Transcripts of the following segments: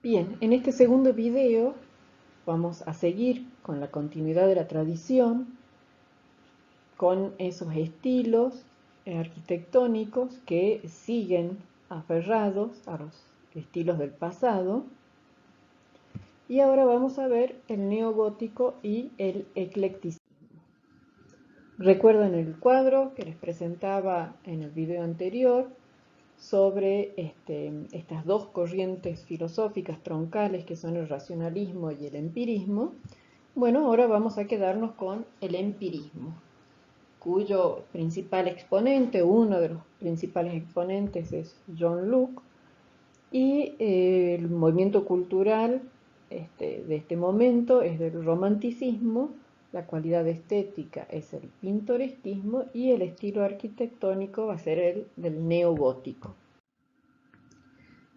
Bien, en este segundo video vamos a seguir con la continuidad de la tradición, con esos estilos arquitectónicos que siguen aferrados a los estilos del pasado. Y ahora vamos a ver el neogótico y el eclecticismo. Recuerdan el cuadro que les presentaba en el video anterior sobre estas dos corrientes filosóficas troncales que son el racionalismo y el empirismo. Bueno, ahora vamos a quedarnos con el empirismo, cuyo principal exponente, uno de los principales exponentes es John Locke, y el movimiento cultural de este momento es del romanticismo, la cualidad estética es el pintoresquismo y el estilo arquitectónico va a ser el del neogótico.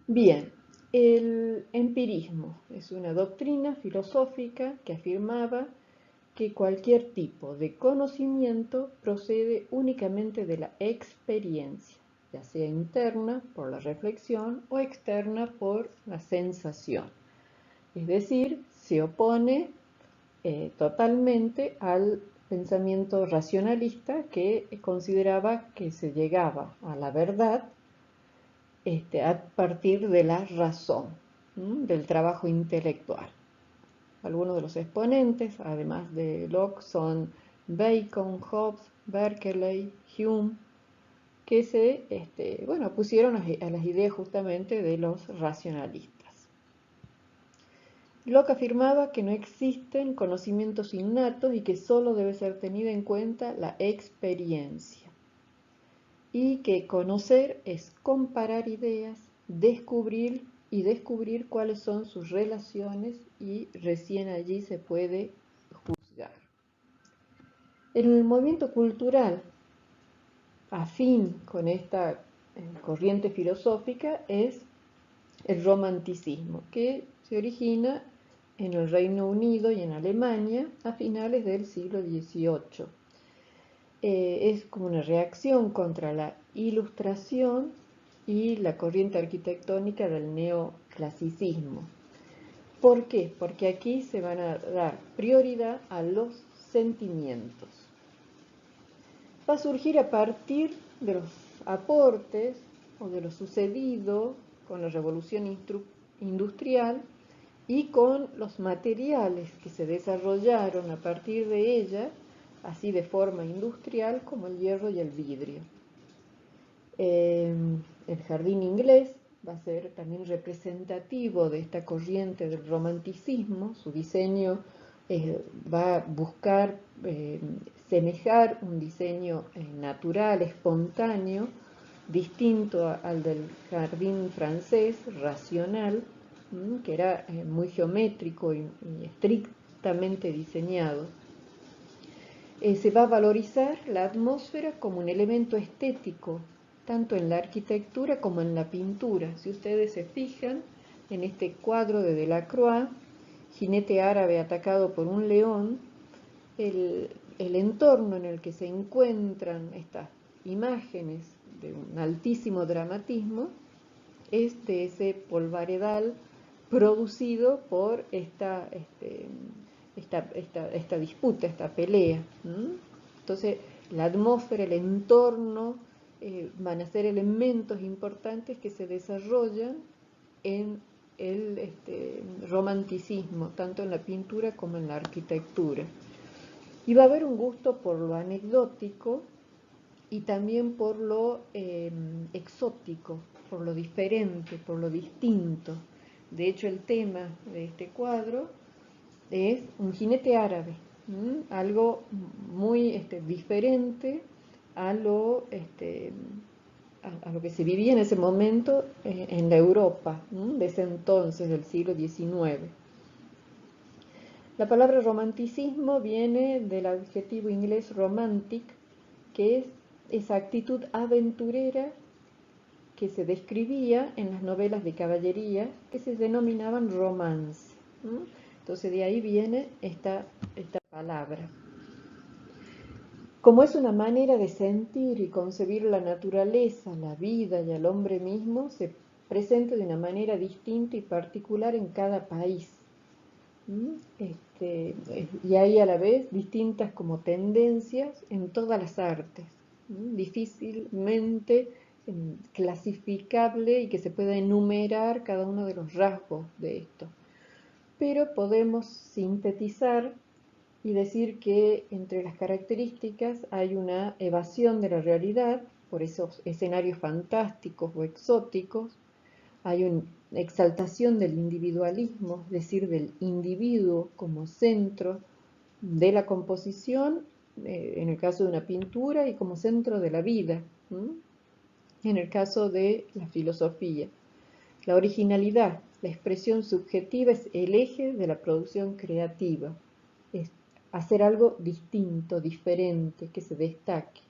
Bien, el empirismo es una doctrina filosófica que afirmaba que cualquier tipo de conocimiento procede únicamente de la experiencia, ya sea interna por la reflexión o externa por la sensación. Es decir, se opone totalmente al pensamiento racionalista que consideraba que se llegaba a la verdad a partir de la razón, del trabajo intelectual. Algunos de los exponentes, además de Locke, son Bacon, Hobbes, Berkeley, Hume, que se pusieron a las ideas justamente de los racionalistas. Locke afirmaba que no existen conocimientos innatos y que solo debe ser tenida en cuenta la experiencia. Y que conocer es comparar ideas, descubrir cuáles son sus relaciones y recién allí se puede juzgar. El movimiento cultural afín con esta corriente filosófica es el romanticismo, que se origina en el Reino Unido y en Alemania a finales del siglo XVIII. Es como una reacción contra la Ilustración y la corriente arquitectónica del neoclasicismo. ¿Por qué? Porque aquí se van a dar prioridad a los sentimientos. Va a surgir a partir de los aportes o de lo sucedido con la revolución industrial y con los materiales que se desarrollaron a partir de ella, así de forma industrial como el hierro y el vidrio. El jardín inglés va a ser también representativo de esta corriente del romanticismo. Su diseño va a buscar semejar un diseño natural, espontáneo, distinto al del jardín francés, racional, que era muy geométrico y estrictamente diseñado. Se va a valorizar la atmósfera como un elemento estético, tanto en la arquitectura como en la pintura. Si ustedes se fijan en este cuadro de Delacroix, jinete árabe atacado por un león, el entorno en el que se encuentran estas imágenes de un altísimo dramatismo es de ese polvaredal producido por esta disputa, esta pelea. Entonces, la atmósfera, el entorno, van a ser elementos importantes que se desarrollan en el romanticismo, tanto en la pintura como en la arquitectura. Y va a haber un gusto por lo anecdótico y también por lo exótico, por lo diferente, por lo distinto. De hecho, el tema de este cuadro es un jinete árabe, algo muy diferente a lo que se vivía en ese momento en la Europa de ese entonces, del siglo XIX. La palabra romanticismo viene del adjetivo inglés romantic, que es esa actitud aventurera que se describía en las novelas de caballería que se denominaban romance. Entonces de ahí viene esta palabra. Como es una manera de sentir y concebir la naturaleza, la vida y al hombre mismo, se presente de una manera distinta y particular en cada país. Y hay a la vez distintas como tendencias en todas las artes, difícilmente clasificable y que se pueda enumerar cada uno de los rasgos de esto. Pero podemos sintetizar y decir que entre las características hay una evasión de la realidad por esos escenarios fantásticos o exóticos, hay una exaltación del individualismo, es decir, del individuo como centro de la composición, en el caso de una pintura, y como centro de la vida, en el caso de la filosofía. La originalidad, la expresión subjetiva, es el eje de la producción creativa, es hacer algo distinto, diferente, que se destaque.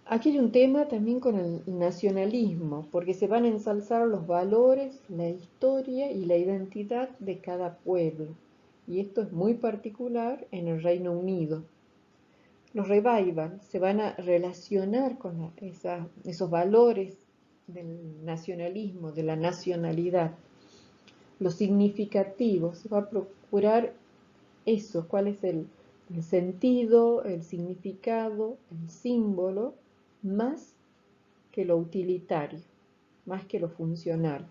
Aquí hay un tema también con el nacionalismo, porque se van a ensalzar los valores, la historia y la identidad de cada pueblo. Y esto es muy particular en el Reino Unido. Los revival se van a relacionar con esos valores del nacionalismo, de la nacionalidad. Lo significativo, se va a procurar eso, cuál es el sentido, el significado, el símbolo, más que lo utilitario, más que lo funcional.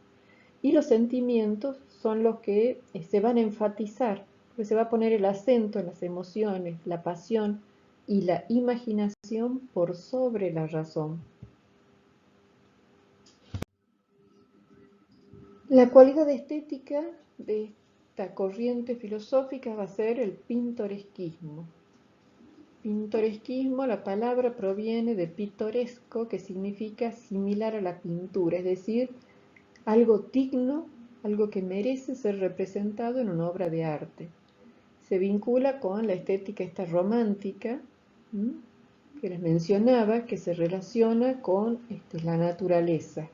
Y los sentimientos son los que se van a enfatizar, porque se va a poner el acento en las emociones, la pasión y la imaginación por sobre la razón. La cualidad estética de esta corriente filosófica va a ser el pintoresquismo. Pintoresquismo, la palabra proviene de pittoresco, que significa similar a la pintura, es decir, algo digno, algo que merece ser representado en una obra de arte. Se vincula con la estética esta romántica, que les mencionaba, que se relaciona con la naturaleza.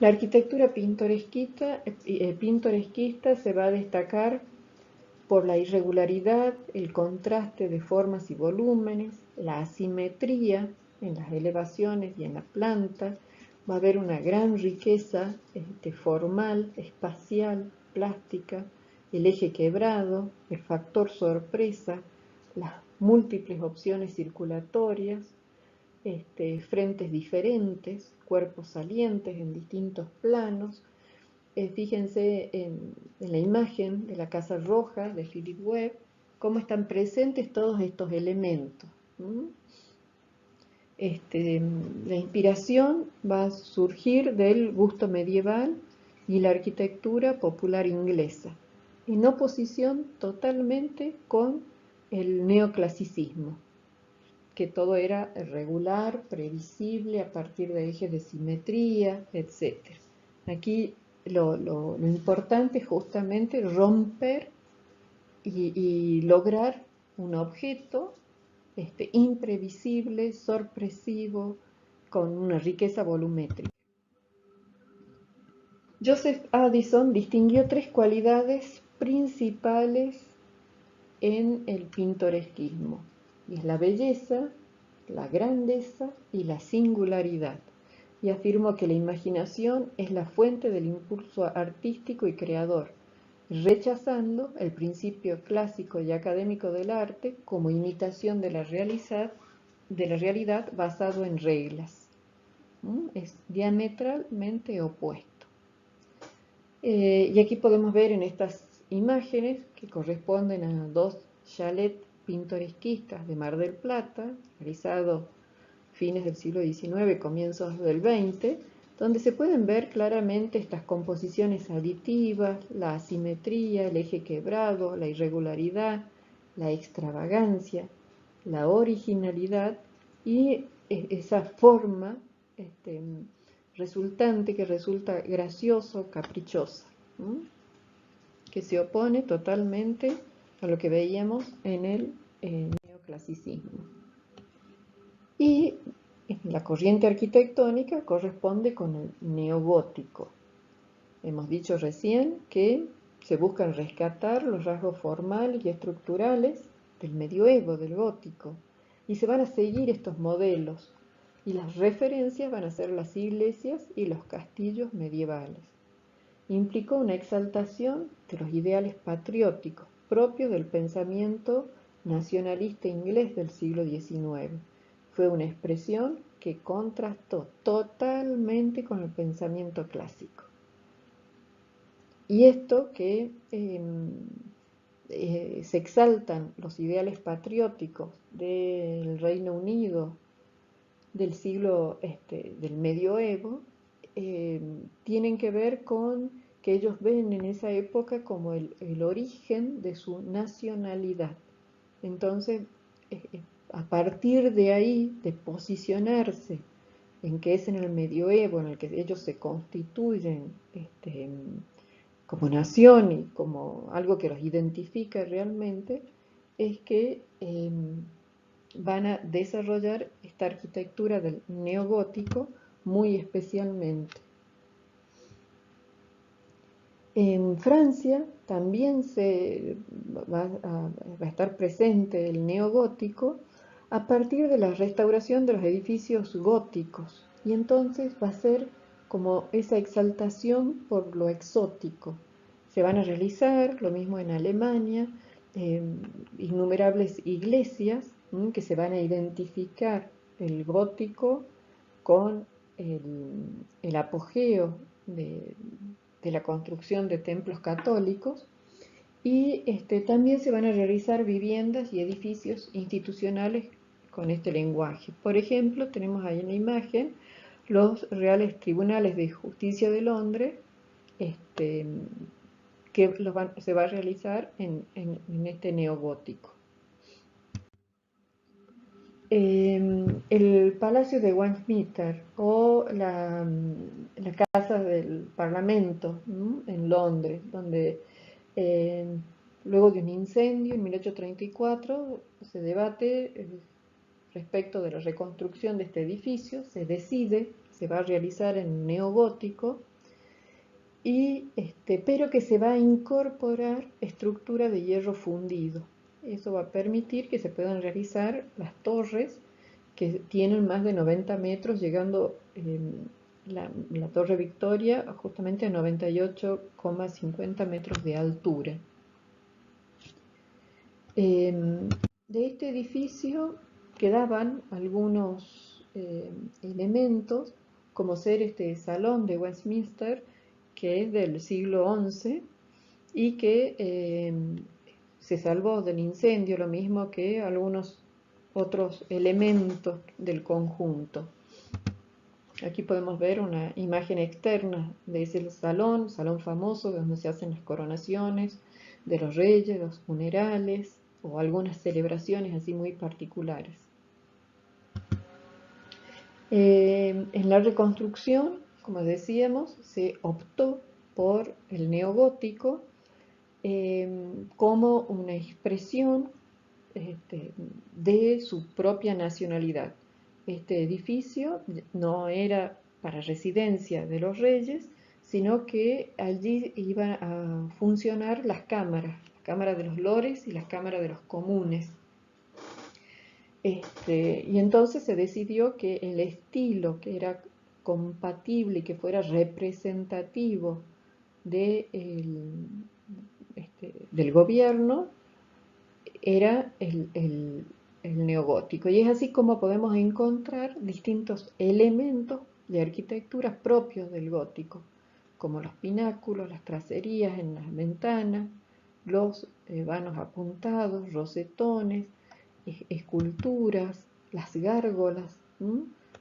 La arquitectura pintoresquista se va a destacar por la irregularidad, el contraste de formas y volúmenes, la asimetría en las elevaciones y en la planta. Va a haber una gran riqueza formal, espacial, plástica, el eje quebrado, el factor sorpresa, las múltiples opciones circulatorias, frentes diferentes, cuerpos salientes en distintos planos. Fíjense en la imagen de la Casa Roja de Philip Webb, cómo están presentes todos estos elementos. La inspiración va a surgir del gusto medieval y la arquitectura popular inglesa, en oposición totalmente con el neoclasicismo, que todo era regular, previsible, a partir de ejes de simetría, etc. Aquí lo importante es justamente romper y lograr un objeto imprevisible, sorpresivo, con una riqueza volumétrica. Joseph Addison distinguió tres cualidades principales en el pintoresquismo, y es la belleza, la grandeza y la singularidad, y afirmó que la imaginación es la fuente del impulso artístico y creador, rechazando el principio clásico y académico del arte como imitación de la realidad basado en reglas. Es diametralmente opuesto. Y aquí podemos ver en estas imágenes, que corresponden a dos chalets pintoresquistas de Mar del Plata, realizados fines del siglo XIX, comienzos del XX, donde se pueden ver claramente estas composiciones aditivas, la asimetría, el eje quebrado, la irregularidad, la extravagancia, la originalidad y esa forma resultante que resulta gracioso, caprichosa, que se opone totalmente a lo que veíamos en el neoclasicismo. Y la corriente arquitectónica corresponde con el neogótico. Hemos dicho recién que se buscan rescatar los rasgos formales y estructurales del medioevo, del gótico, y se van a seguir estos modelos. y las referencias van a ser las iglesias y los castillos medievales. Implicó una exaltación de los ideales patrióticos propios del pensamiento nacionalista inglés del siglo XIX. Fue una expresión que contrastó totalmente con el pensamiento clásico. Y esto que se exaltan los ideales patrióticos del Reino Unido del siglo del medioevo, tienen que ver con que ellos ven en esa época como el origen de su nacionalidad. Entonces, a partir de ahí, de posicionarse en que es en el medioevo en el que ellos se constituyen como nación y como algo que los identifica realmente, es que van a desarrollar esta arquitectura del neogótico muy especialmente. En Francia también va a estar presente el neogótico a partir de la restauración de los edificios góticos, y entonces va a ser como esa exaltación por lo exótico. Se van a realizar, lo mismo en Alemania, innumerables iglesias que se van a identificar el gótico con el apogeo de la construcción de templos católicos, y también se van a realizar viviendas y edificios institucionales con este lenguaje. Por ejemplo, tenemos ahí en la imagen los Reales Tribunales de Justicia de Londres, que se va a realizar en este neogótico. El Palacio de Westminster o la Casa del Parlamento en Londres, donde luego de un incendio en 1834 se debate respecto de la reconstrucción de este edificio, se decide, se va a realizar en neogótico, pero que se va a incorporar estructura de hierro fundido. Eso va a permitir que se puedan realizar las torres que tienen más de 90 metros, llegando la Torre Victoria justamente a 98,50 metros de altura. De este edificio quedaban algunos elementos, como ser este salón de Westminster, que es del siglo XI y que se salvó del incendio, lo mismo que algunos otros elementos del conjunto. Aquí podemos ver una imagen externa de ese salón famoso donde se hacen las coronaciones de los reyes, los funerales o algunas celebraciones así muy particulares. En la reconstrucción, como decíamos, se optó por el neogótico como una expresión de su propia nacionalidad. Este edificio no era para residencia de los reyes, sino que allí iban a funcionar las cámaras, la Cámara de los Lores y la Cámara de los Comunes. Y entonces se decidió que el estilo que era compatible y que fuera representativo del gobierno era el neogótico. Y es así como podemos encontrar distintos elementos de arquitectura propios del gótico, como los pináculos, las tracerías en las ventanas, los vanos apuntados, rosetones, esculturas, las gárgolas.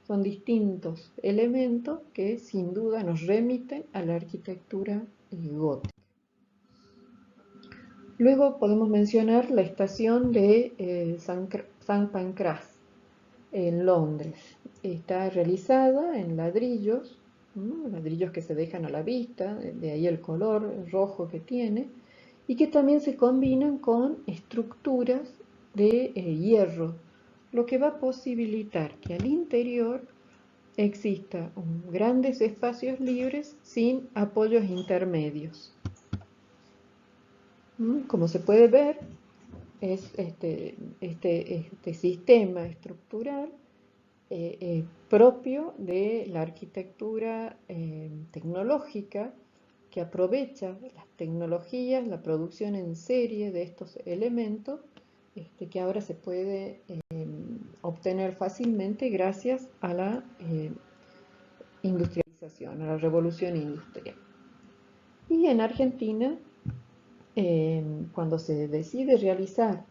Son distintos elementos que sin duda nos remiten a la arquitectura gótica. Luego podemos mencionar la estación de San Pancras en Londres. Está realizada en ladrillos, ladrillos que se dejan a la vista, de ahí el color rojo que tiene, y que también se combinan con estructuras de hierro, lo que va a posibilitar que al interior exista grandes espacios libres sin apoyos intermedios. Como se puede ver, es este sistema estructural propio de la arquitectura tecnológica, que aprovecha las tecnologías, la producción en serie de estos elementos, que ahora se puede obtener fácilmente gracias a la industrialización, a la revolución industrial. Y en Argentina, cuando se decide realizar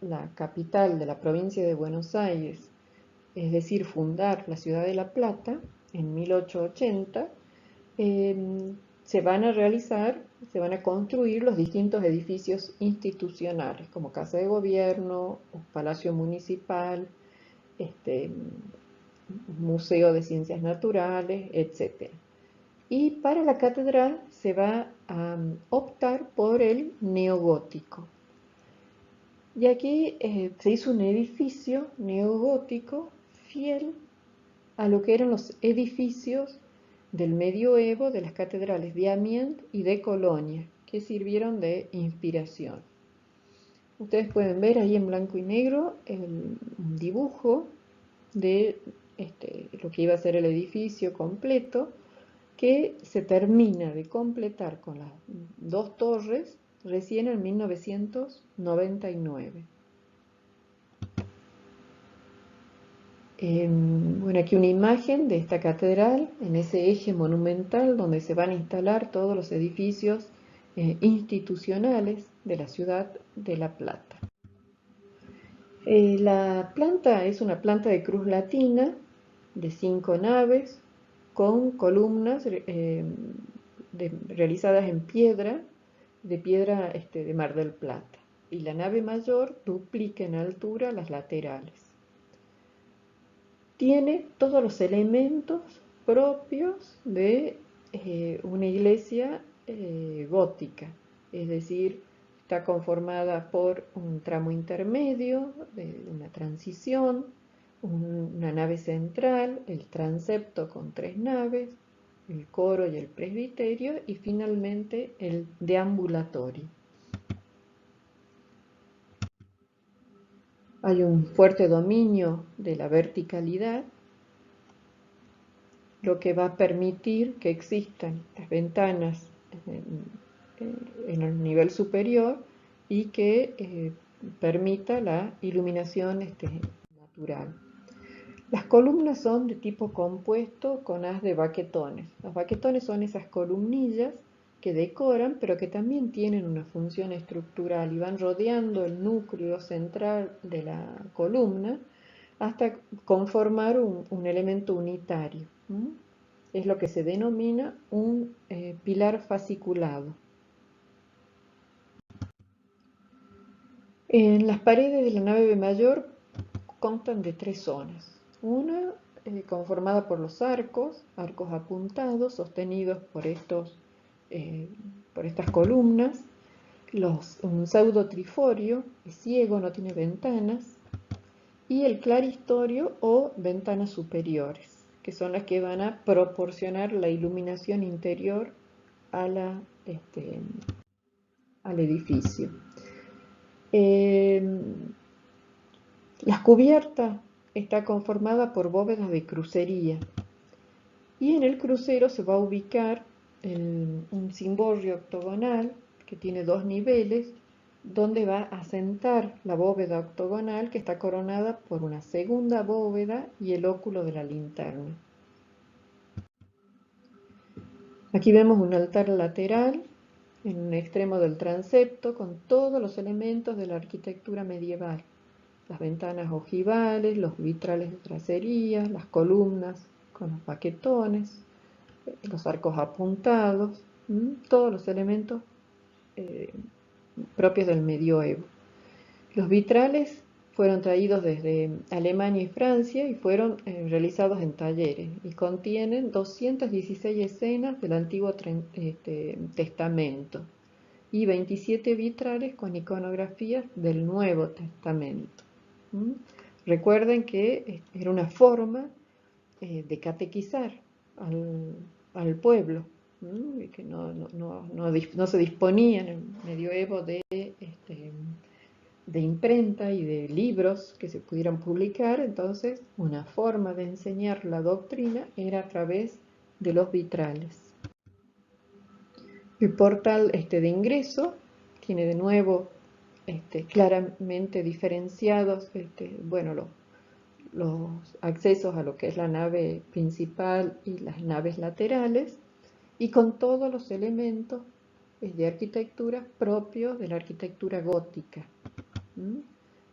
la capital de la provincia de Buenos Aires, es decir, fundar la ciudad de La Plata en 1880, se van a construir los distintos edificios institucionales, como Casa de Gobierno, Palacio Municipal, Museo de Ciencias Naturales, etc. Y para la catedral se va a optar por el neogótico. Y aquí se hizo un edificio neogótico fiel a lo que eran los edificios del medioevo de las catedrales de Amiens y de Colonia, que sirvieron de inspiración. Ustedes pueden ver ahí en blanco y negro un dibujo de lo que iba a ser el edificio completo, que se termina de completar con las dos torres recién en 1999. Bueno, aquí una imagen de esta catedral en ese eje monumental donde se van a instalar todos los edificios institucionales de la ciudad de La Plata. La planta es una planta de cruz latina de 5 naves con columnas realizadas en piedra, de Mar del Plata. Y la nave mayor duplica en altura las laterales. Tiene todos los elementos propios de una iglesia gótica, es decir, está conformada por un tramo intermedio, de una transición, una nave central, el transepto con 3 naves, el coro y el presbiterio, y finalmente el deambulatorio. Hay un fuerte dominio de la verticalidad, lo que va a permitir que existan las ventanas en el nivel superior y que permita la iluminación natural. Las columnas son de tipo compuesto con haz de baquetones. Los baquetones son esas columnillas que decoran, pero que también tienen una función estructural y van rodeando el núcleo central de la columna hasta conformar un elemento unitario. Es lo que se denomina un pilar fasciculado. En las paredes de la nave mayor constan de 3 zonas. Una conformada por los arcos apuntados sostenidos por estas columnas. Un pseudo triforio es ciego, no tiene ventanas. Y el claristorio o ventanas superiores, que son las que van a proporcionar la iluminación interior al edificio. La cubierta está conformada por bóvedas de crucería y en el crucero se va a ubicar un cimborrio octogonal que tiene 2 niveles, donde va a sentar la bóveda octogonal que está coronada por una segunda bóveda y el óculo de la linterna. Aquí vemos un altar lateral en un extremo del transepto con todos los elementos de la arquitectura medieval. Las ventanas ojivales, los vitrales de tracería, las columnas con los baquetones, los arcos apuntados, todos los elementos propios del medioevo. Los vitrales fueron traídos desde Alemania y Francia y fueron realizados en talleres y contienen 216 escenas del Antiguo Testamento y 27 vitrales con iconografías del Nuevo Testamento. Recuerden que era una forma de catequizar al pueblo, que no se disponía en el medioevo de de imprenta y de libros que se pudieran publicar, entonces una forma de enseñar la doctrina era a través de los vitrales. El portal de ingreso tiene de nuevo claramente diferenciados bueno, los accesos a lo que es la nave principal y las naves laterales, y con todos los elementos de arquitectura propios de la arquitectura gótica.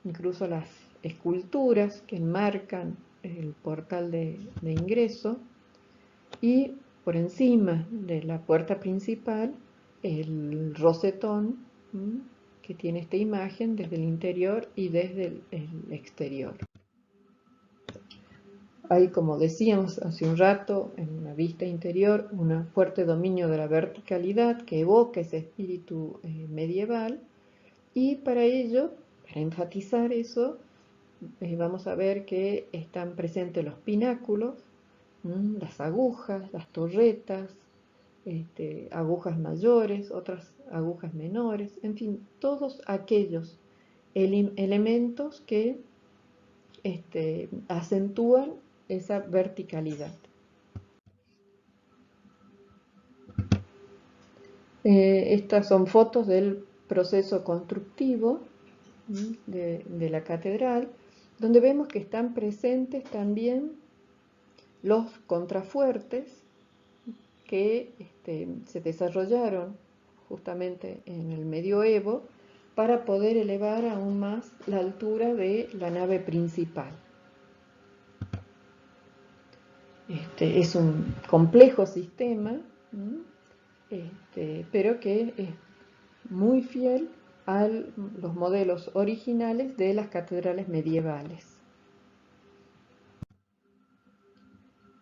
Incluso las esculturas que enmarcan el portal de ingreso, y por encima de la puerta principal el rosetón que tiene esta imagen desde el interior y desde el exterior. Hay, como decíamos hace un rato, en la vista interior, un fuerte dominio de la verticalidad que evoca ese espíritu medieval, y para ello, para enfatizar eso, vamos a ver que están presentes los pináculos, las agujas, las torretas, agujas mayores, otras agujas menores, en fin, todos aquellos elementos que acentúan esa verticalidad. Estas son fotos del proceso constructivo de la catedral, donde vemos que están presentes también los contrafuertes que se desarrollaron justamente en el medioevo para poder elevar aún más la altura de la nave principal. Es un complejo sistema, pero que es muy fiel a los modelos originales de las catedrales medievales.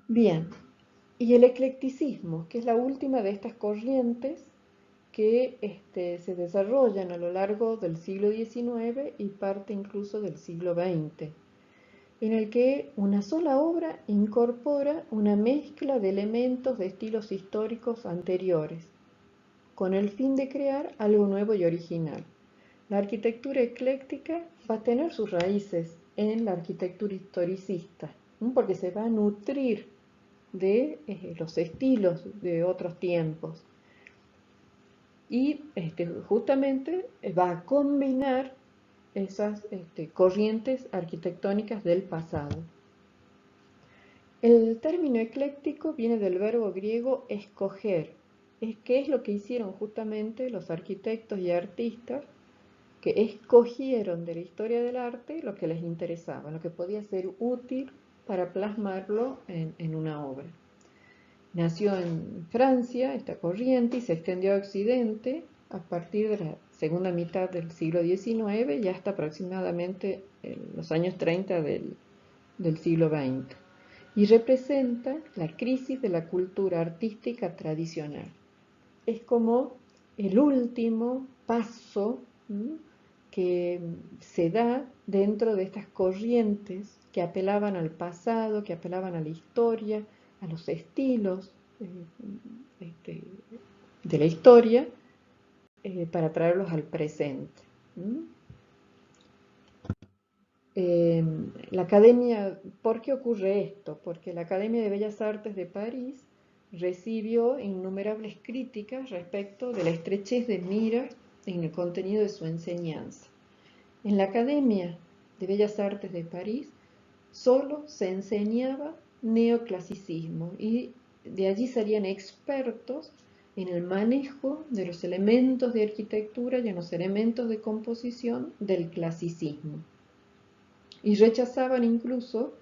Bien, y el eclecticismo, que es la última de estas corrientes que se desarrollan a lo largo del siglo XIX y parte incluso del siglo XX, en el que una sola obra incorpora una mezcla de elementos de estilos históricos anteriores, con el fin de crear algo nuevo y original. La arquitectura ecléctica va a tener sus raíces en la arquitectura historicista, porque se va a nutrir de los estilos de otros tiempos, y justamente va a combinar esas corrientes arquitectónicas del pasado. El término ecléctico viene del verbo griego escoger, que es lo que hicieron justamente los arquitectos y artistas, que escogieron de la historia del arte lo que les interesaba, lo que podía ser útil para plasmarlo en una obra. Nació en Francia esta corriente y se extendió a Occidente a partir de la segunda mitad del siglo XIX y hasta aproximadamente los años 30 del siglo XX. Y representa la crisis de la cultura artística tradicional. Es como el último paso que se da dentro de estas corrientes que apelaban al pasado, que apelaban a la historia, a los estilos de la historia, para traerlos al presente. La Academia, ¿por qué ocurre esto? Porque la Academia de Bellas Artes de París recibió innumerables críticas respecto de la estrechez de miras en el contenido de su enseñanza. En la Academia de Bellas Artes de París solo se enseñaba neoclasicismo, y de allí salían expertos en el manejo de los elementos de arquitectura y en los elementos de composición del clasicismo. Y rechazaban incluso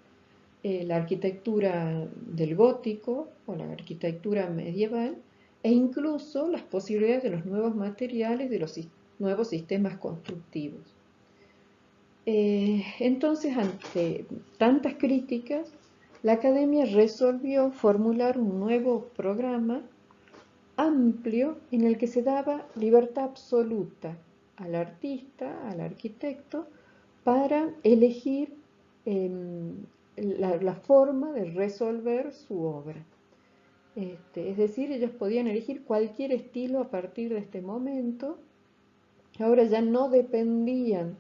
la arquitectura del gótico o la arquitectura medieval, e incluso las posibilidades de los nuevos materiales, de los nuevos sistemas constructivos. Entonces, ante tantas críticas, la Academia resolvió formular un nuevo programa amplio en el que se daba libertad absoluta al artista, al arquitecto, para elegir la forma de resolver su obra. Es decir, ellos podían elegir cualquier estilo a partir de este momento. Ahora ya no dependían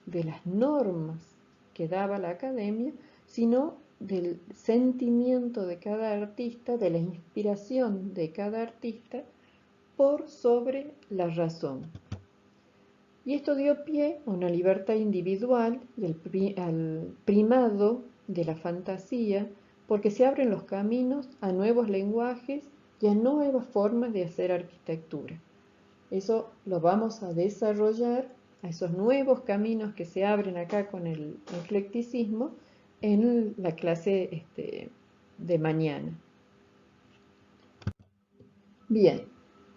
de las normas que daba la academia, sino del sentimiento de cada artista, de la inspiración de cada artista por sobre la razón. Y esto dio pie a una libertad individual y al primado de la fantasía, porque se abren los caminos a nuevos lenguajes y a nuevas formas de hacer arquitectura. Eso lo vamos a desarrollar, a esos nuevos caminos que se abren acá con el eclecticismo, en la clase de mañana. Bien,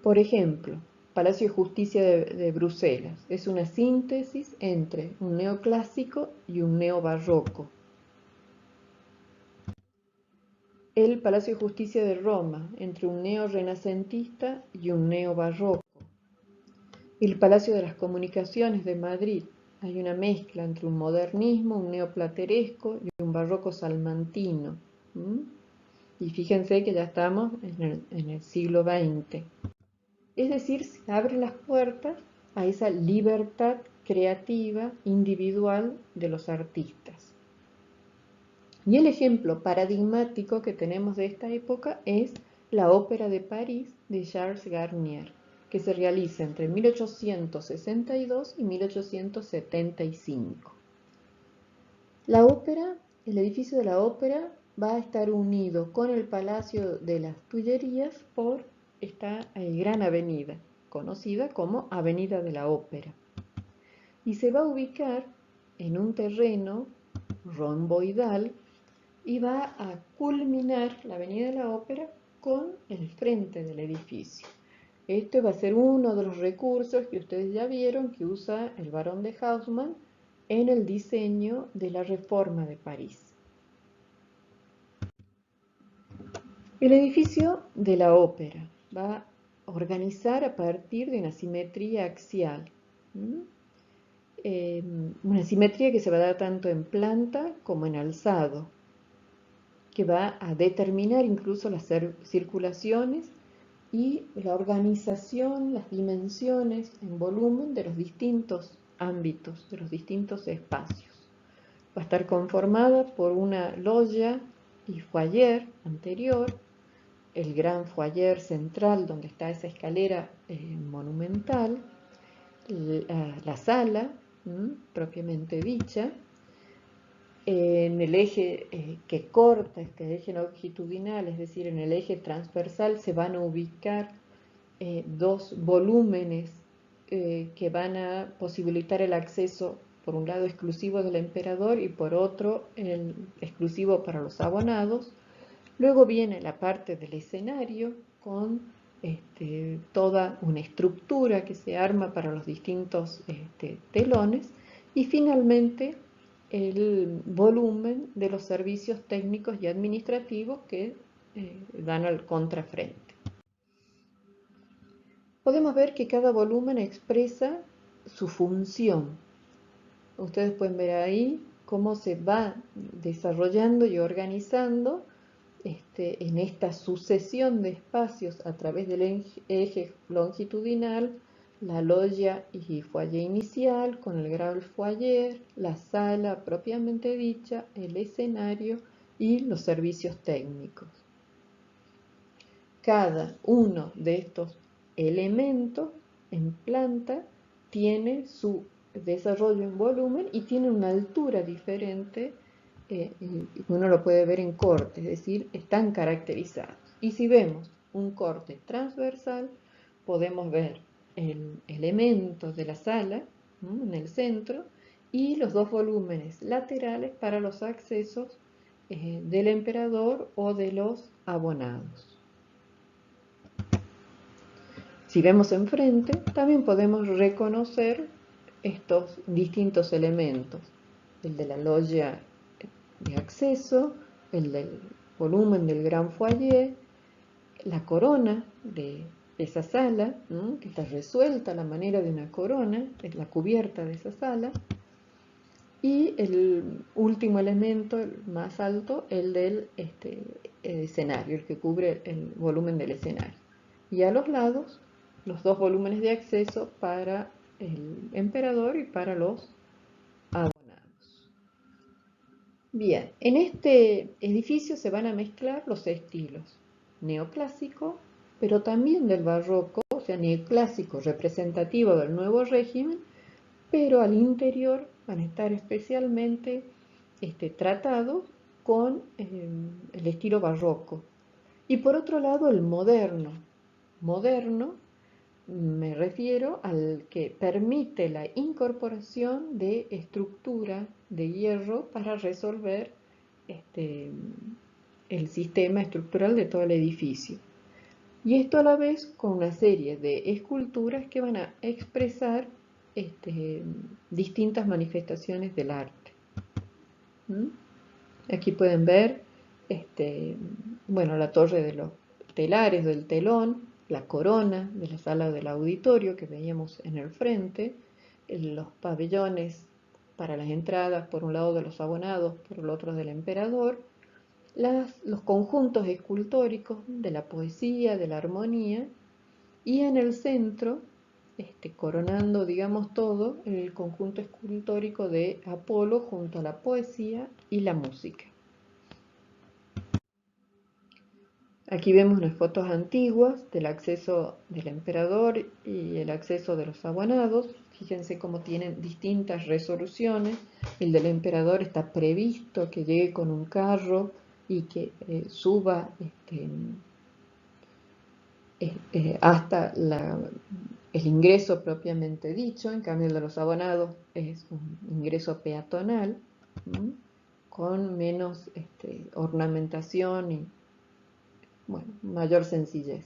por ejemplo, Palacio de Justicia de Bruselas es una síntesis entre un neoclásico y un neobarroco. El Palacio de Justicia de Roma, entre un neorrenacentista y un neobarroco. El Palacio de las Comunicaciones de Madrid, hay una mezcla entre un modernismo, un neoplateresco y un barroco salmantino. Y fíjense que ya estamos en el siglo XX. Es decir, se abren las puertas a esa libertad creativa individual de los artistas. Y el ejemplo paradigmático que tenemos de esta época es la Ópera de París de Charles Garnier, que se realiza entre 1862 y 1875. La ópera, el edificio de la ópera va a estar unido con el Palacio de las Tullerías por esta gran avenida, conocida como Avenida de la Ópera. Y se va a ubicar en un terreno romboidal y va a culminar la Avenida de la Ópera con el frente del edificio. Este va a ser uno de los recursos que ustedes ya vieron que usa el barón de Haussmann en el diseño de la Reforma de París. El edificio de la ópera va a organizar a partir de una simetría axial. Una simetría que se va a dar tanto en planta como en alzado, que va a determinar incluso las circulaciones y la organización, las dimensiones en volumen de los distintos ámbitos, de los distintos espacios. Va a estar conformada por una loggia y foyer anterior, el gran foyer central donde está esa escalera monumental, la sala propiamente dicha. En el eje que corta este eje longitudinal, es decir, en el eje transversal, se van a ubicar dos volúmenes que van a posibilitar el acceso, por un lado exclusivo del emperador y por otro exclusivo para los abonados. Luego viene la parte del escenario con toda una estructura que se arma para los distintos telones y finalmente el volumen de los servicios técnicos y administrativos que dan al contrafrente. Podemos ver que cada volumen expresa su función. Ustedes pueden ver ahí cómo se va desarrollando y organizando en esta sucesión de espacios a través del eje longitudinal, la loggia y foyer inicial con el gran foyer, la sala propiamente dicha, el escenario y los servicios técnicos. Cada uno de estos elementos en planta tiene su desarrollo en volumen y tiene una altura diferente. Uno lo puede ver en corte, es decir, están caracterizados. Y si vemos un corte transversal, podemos ver el elemento de la sala en el centro y los dos volúmenes laterales para los accesos del emperador o de los abonados. Si vemos enfrente, también podemos reconocer estos distintos elementos, el de la loggia de acceso, el del volumen del gran foyer, la corona de esa sala, que está resuelta a la manera de una corona, es la cubierta de esa sala, y el último elemento, el más alto, el del escenario, el que cubre el volumen del escenario. Y a los lados, los dos volúmenes de acceso para el emperador y para los Bien, en este edificio se van a mezclar los estilos neoclásico, pero también del barroco, o sea, neoclásico representativo del nuevo régimen, pero al interior van a estar especialmente tratados con el estilo barroco. Y por otro lado, el moderno. Moderno me refiero al que permite la incorporación de estructura de hierro para resolver este, el sistema estructural de todo el edificio. Y esto a la vez con una serie de esculturas que van a expresar distintas manifestaciones del arte. ¿Mm? Aquí pueden ver bueno, la torre de los telares del telón, la corona de la sala del auditorio que veíamos en el frente, los pabellones para las entradas por un lado de los abonados, por el otro del emperador, los conjuntos escultóricos de la poesía, de la armonía, y en el centro, coronando, digamos, todo, el conjunto escultórico de Apolo junto a la poesía y la música. Aquí vemos unas fotos antiguas del acceso del emperador y el acceso de los abonados. Fíjense cómo tienen distintas resoluciones. El del emperador está previsto que llegue con un carro y que suba hasta el ingreso propiamente dicho. En cambio el de los abonados es un ingreso peatonal, con menos ornamentación y bueno, mayor sencillez.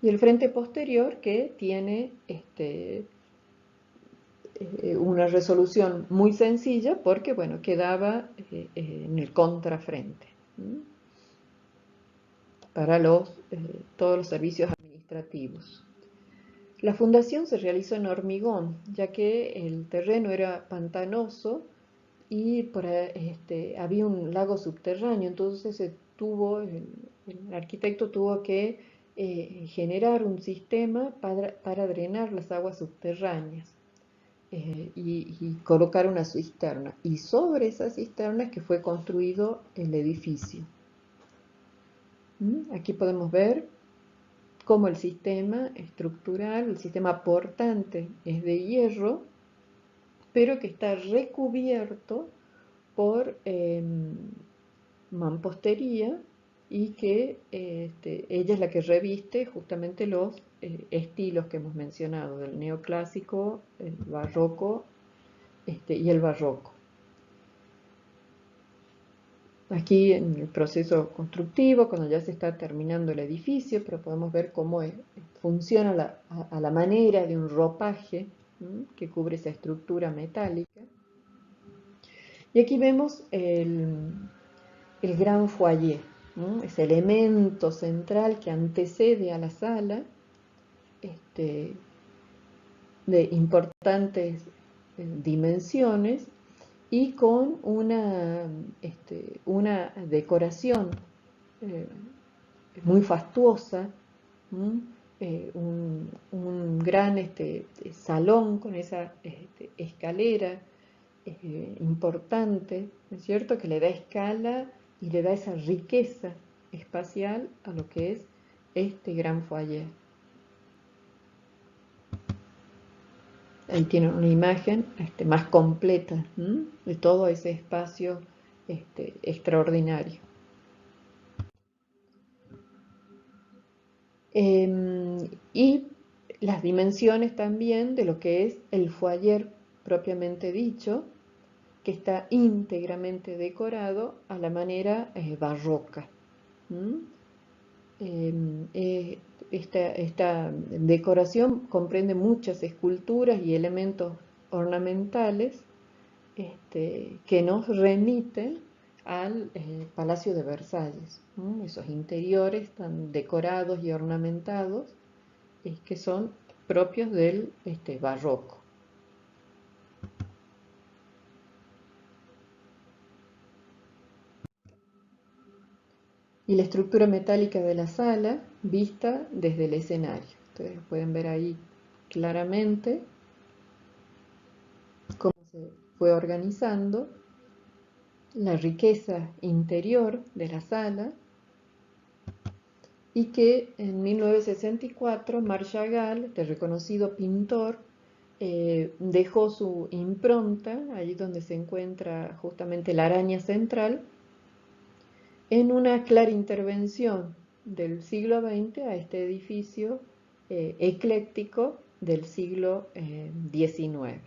Y el frente posterior que tiene una resolución muy sencilla porque, bueno, quedaba en el contrafrente para todos los servicios administrativos. La fundación se realizó en hormigón, ya que el terreno era pantanoso y había un lago subterráneo, entonces el arquitecto tuvo que generar un sistema para drenar las aguas subterráneas y colocar una cisterna. Y sobre esa cisterna es que fue construido el edificio. Aquí podemos ver cómo el sistema estructural, el sistema portante es de hierro, pero que está recubierto por mampostería y que ella es la que reviste justamente los estilos que hemos mencionado, del neoclásico, el barroco y el barroco. Aquí en el proceso constructivo, cuando ya se está terminando el edificio, pero podemos ver cómo funciona a la manera de un ropaje que cubre esa estructura metálica. Y aquí vemos el gran foyer, ese elemento central que antecede a la sala, de importantes dimensiones y con una decoración muy fastuosa, un gran salón con esa escalera importante, ¿no es cierto?, que le da escala y le da esa riqueza espacial a lo que es este gran foyer. Ahí tienen una imagen más completa de todo ese espacio extraordinario. Y las dimensiones también de lo que es el foyer propiamente dicho, que está íntegramente decorado a la manera barroca. Esta decoración comprende muchas esculturas y elementos ornamentales que nos remiten al Palacio de Versalles, esos interiores tan decorados y ornamentados que son propios del barroco. Y la estructura metálica de la sala vista desde el escenario. Ustedes pueden ver ahí claramente cómo se fue organizando la riqueza interior de la sala, y que en 1964 Marc Chagall, el reconocido pintor, dejó su impronta, allí donde se encuentra justamente la araña central, en una clara intervención del siglo XX a este edificio ecléctico del siglo XIX.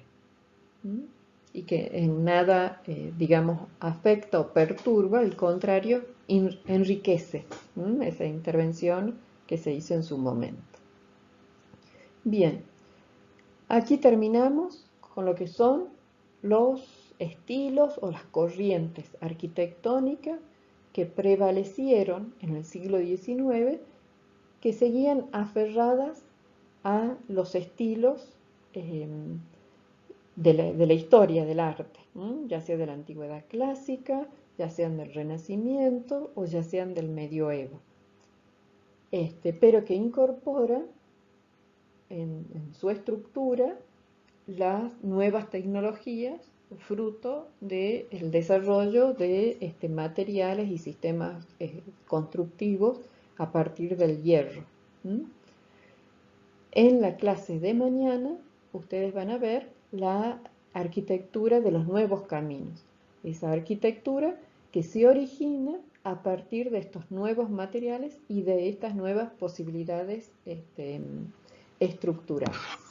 Y que en nada, digamos, afecta o perturba, al contrario, enriquece esa intervención que se hizo en su momento. Bien, aquí terminamos con lo que son los estilos o las corrientes arquitectónicas que prevalecieron en el siglo XIX, que seguían aferradas a los estilos de la historia del arte, ya sea de la antigüedad clásica, ya sean del Renacimiento o ya sean del Medioevo, pero que incorpora en su estructura las nuevas tecnologías fruto del desarrollo de materiales y sistemas constructivos a partir del hierro. En la clase de mañana ustedes van a ver la arquitectura de los nuevos caminos, esa arquitectura que se origina a partir de estos nuevos materiales y de estas nuevas posibilidades estructurales.